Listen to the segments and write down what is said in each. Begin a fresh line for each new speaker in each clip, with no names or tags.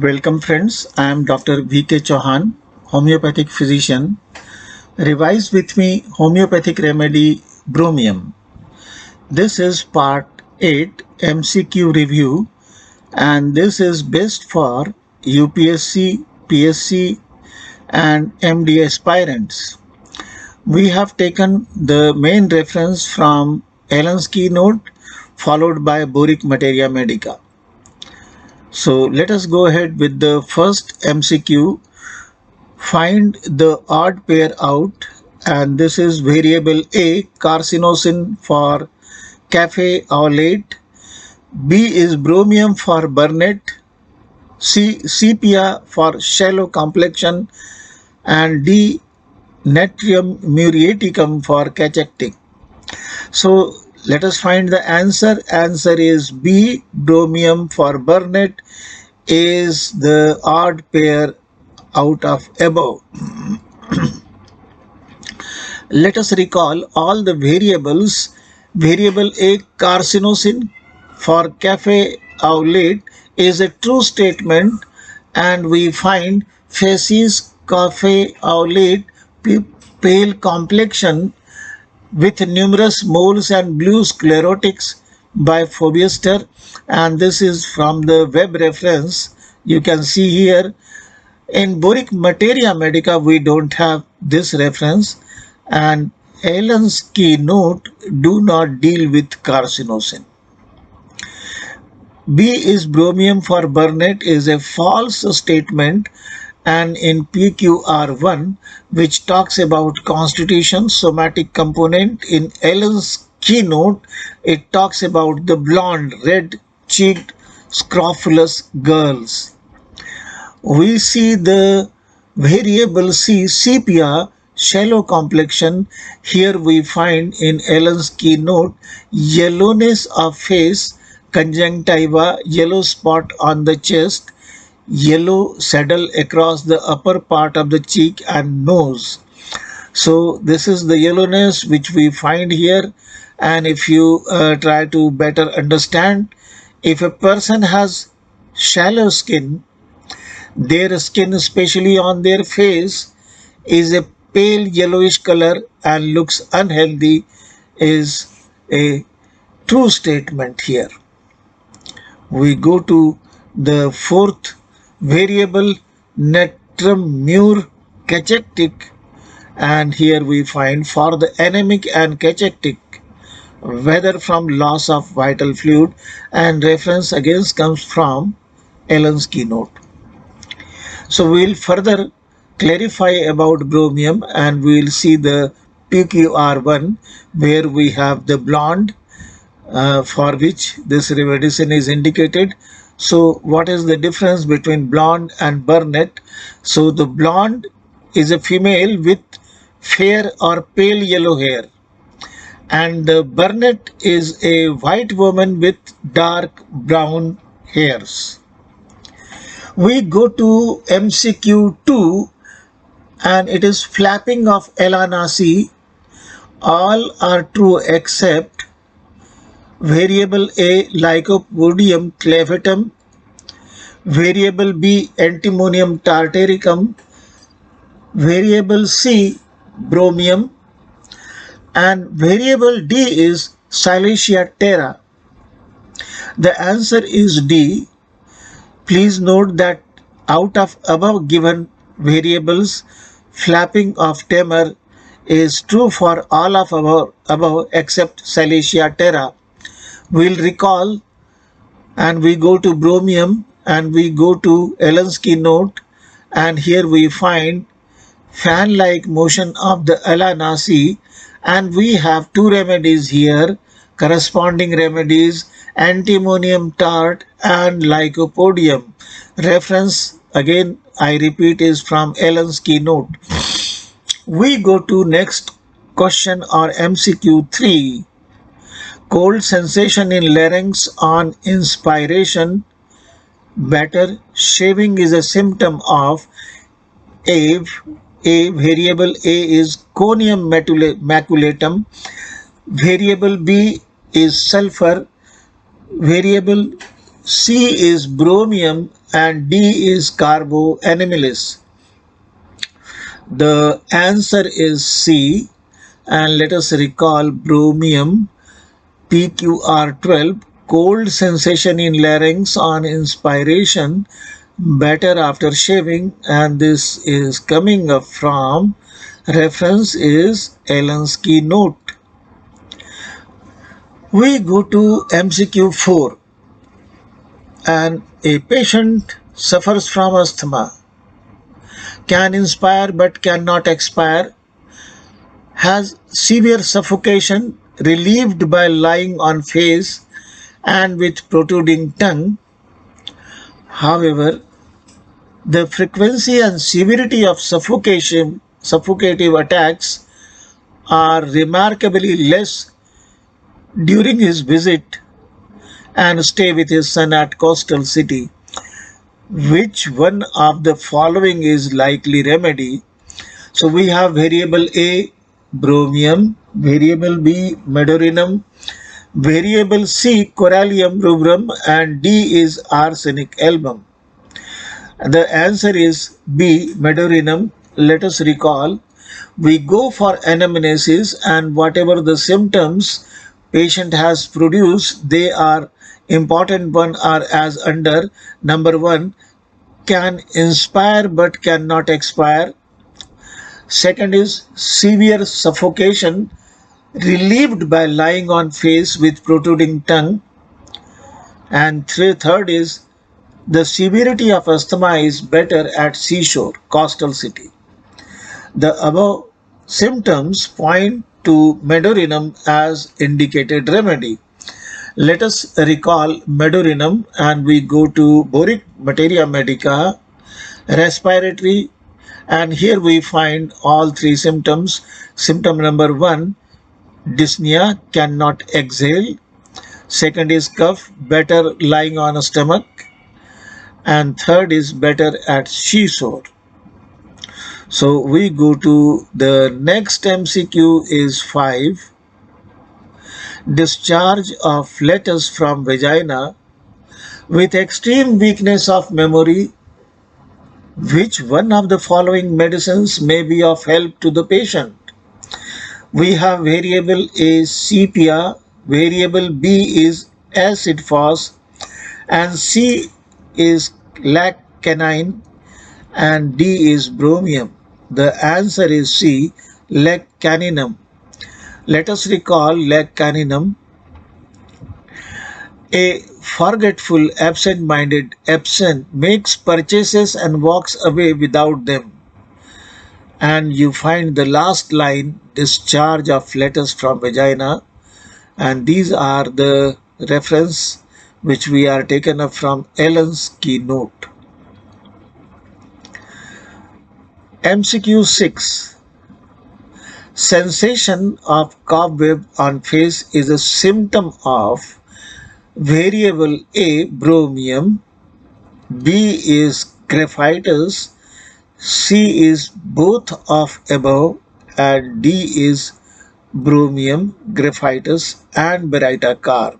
Welcome friends, I am Dr. V.K. Chauhan, homeopathic physician. Revise with me homeopathic remedy Bromium. This is part 8 MCQ review and this is best for UPSC, PSC and MD aspirants. We have taken the main reference from Allen's keynote followed by Boric Materia Medica. So let us go ahead with the first MCQ. Find the odd pair out, and this is variable A, carcinosin for cafe au lait, B is bromium for burnet, C sepia for shallow complexion, and D natrium muriaticum for cachectic. So let us find the answer. Answer is B, bromium for burnet is the odd pair out of above. Let us recall all the variables. Variable A, carcinosin for cafe au lait is a true statement, and we find facies cafe au lait pale complexion with numerous moles and blue sclerotics by Phobiester, and this is from the web reference. You can see here in Boric Materia Medica we don't have this reference, and Allen's keynote do not deal with carcinosin. B is bromium for burnet is a false statement, and in PQR1 which talks about constitution somatic component, in Allen's keynote it talks about the blonde red cheeked scrofulous girls. We see the variable C, sepia, shallow complexion. Here we find in Allen's keynote yellowness of face, conjunctiva, yellow spot on the chest, yellow saddle across the upper part of the cheek and nose. So this is the yellowness which we find here, and if you try to better understand, if a person has shallow skin, their skin, especially on their face, is a pale yellowish color and looks unhealthy is a true statement here. We go to the fourth variable, natrium mur cachectic, and here we find for the anemic and cachectic, whether from loss of vital fluid, and reference again comes from Allen's keynote. So we will further clarify about bromium, and we will see the PQR1 where we have the blonde for which this medicine is indicated. So what is the difference between blonde and burnet? So the blonde is a female with fair or pale yellow hair, and the burnet is a white woman with dark brown hairs. We go to MCQ 2, and it is flapping of Elanasi. All are true except variable A, Lycopodium clavatum, variable B, Antimonium tartaricum, variable C, bromium, and variable D is Silesia terra. The answer is D. Please note that out of above given variables, flapping of Temer is true for all of above except Silesia terra. We'll recall, and we go to bromium, and we go to Allen's keynote, and here we find fan-like motion of the Elanasi, and we have two remedies here, corresponding remedies, antimonium tart and lycopodium. Reference again I repeat is from Allen's keynote. We go to next question or MCQ 3. Cold sensation in larynx on inspiration. Better shaving is a symptom of A. Variable A is conium maculatum. Variable B is sulfur. Variable C is bromium and D is carboanimelase. The answer is C, and let us recall bromium PQR12, cold sensation in larynx on inspiration, better after shaving, and this is coming up from reference is Allen's keynote. We go to MCQ 4, and a patient suffers from asthma, can inspire but cannot expire, has severe suffocation relieved by lying on face and with protruding tongue. However, the frequency and severity of suffocative attacks are remarkably less during his visit and stay with his son at coastal city. Which one of the following is likely remedy? So we have variable A, bromium, variable B, medorinum, variable C, corallium rubrum, and D is arsenic album. The answer is B, medorinum. Let us recall, we go for anamnesis, and whatever the symptoms patient has produced, they are important one are as under. Number 1, can inspire but cannot expire. Second is severe suffocation relieved by lying on face with protruding tongue. And third is the severity of asthma is better at seashore, coastal city. The above symptoms point to medorinum as indicated remedy. Let us recall medorinum, and we go to boric materia medica, respiratory, and here we find all three symptoms. Symptom number 1, dyspnea, cannot exhale. Second is cough, better lying on a stomach. And third is better at seashore. So we go to the next MCQ is 5. Discharge of fetus from vagina with extreme weakness of memory. Which one of the following medicines may be of help to the patient? We have variable A, sepia, variable B is acid phos, and C is lac canine, and D is bromium. The answer is C, lac caninum. Let us recall lac caninum. A forgetful, absent-minded absent makes purchases and walks away without them. And you find the last line, discharge of fetus from vagina, and these are the reference which we are taken up from Allen's keynote. MCQ 6. Sensation of cobweb on face is a symptom of variable A, bromium, B is graphitis, C is both of above, and D is bromium, graphitis, and baryta carb.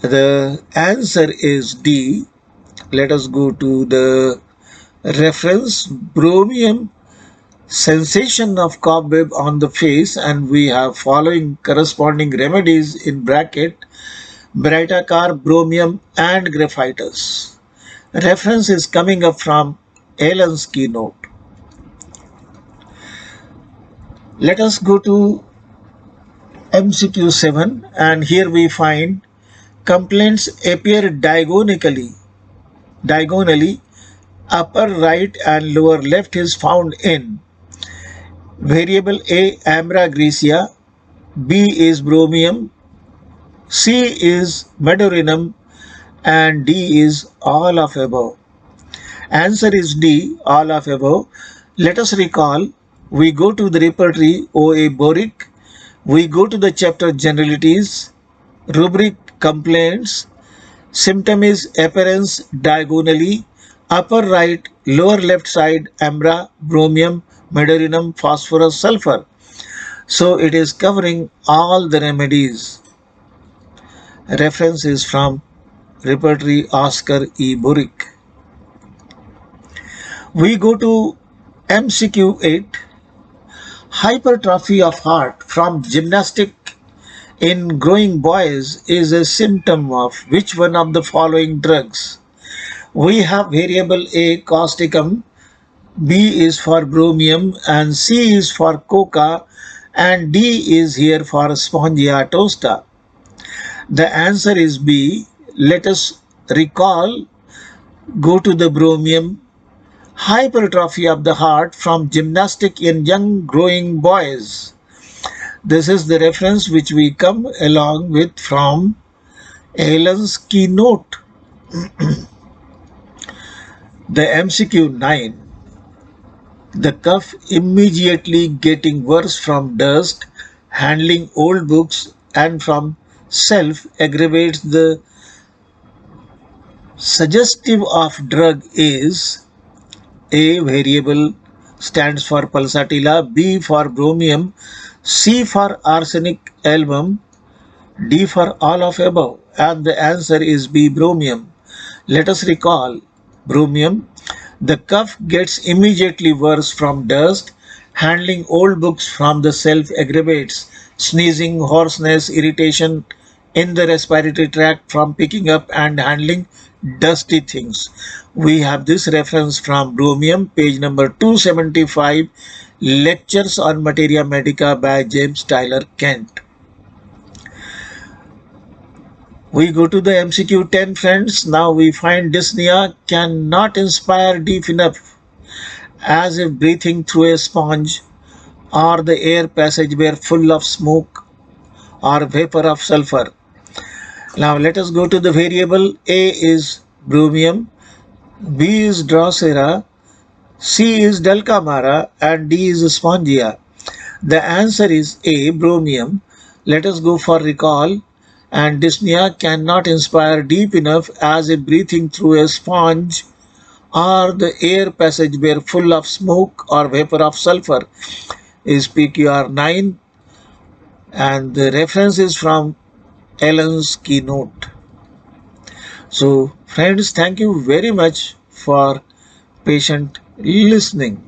The answer is D. Let us go to the reference, bromium, sensation of cobweb on the face, and we have following corresponding remedies in bracket, baryta carb, bromium, and graphitis. Reference is coming up from Allen's keynote. Let us go to MCQ 7, and here we find complaints appear diagonally. Upper right and lower left is found in variable A, ambra grigia, B is bromium, C is medorinum, and D is all of above. Answer is D, all of above. Let us recall, we go to the repertory OA boric, we go to the chapter generalities, rubric complaints, symptom is appearance diagonally, upper right, lower left side, ambra, bromium, medorinum, phosphorus, sulfur. So it is covering all the remedies. Reference is from Repertory Oscar E. Burick. We go to MCQ 8. Hypertrophy of heart from gymnastic in growing boys is a symptom of which one of the following drugs? We have variable A causticum, B is for bromium, and C is for coca, and D is here for spongia tosta. The answer is B. Let us recall, go to the bromium. Hypertrophy of the heart from gymnastic in young growing boys. This is the reference which we come along with from Allen's keynote. The MCQ 9. The cough immediately getting worse from dust, handling old books, and from self aggravates. The suggestive of drug is A. Variable stands for pulsatilla, B for bromium, C for arsenic album, D for all of above, and the answer is B. Bromium. Let us recall bromium. The cough gets immediately worse from dust, handling old books from the self aggravates, sneezing, hoarseness, irritation in the respiratory tract from picking up and handling dusty things. We have this reference from Bromium, page number 275, Lectures on Materia Medica by James Tyler Kent. We go to the MCQ 10, friends. Now we find dyspnea cannot inspire deep enough as if breathing through a sponge or the air passageway full of smoke or vapor of sulfur. Now let us go to the variable. A is bromium, B is drosera, C is delcamara, and D is spongia. The answer is A, bromium. Let us go for recall. And dyspnea cannot inspire deep enough as if breathing through a sponge or the air passageway full of smoke or vapor of sulfur is PQR 9, and the reference is from Allen's keynote. So friends, thank you very much for patient listening.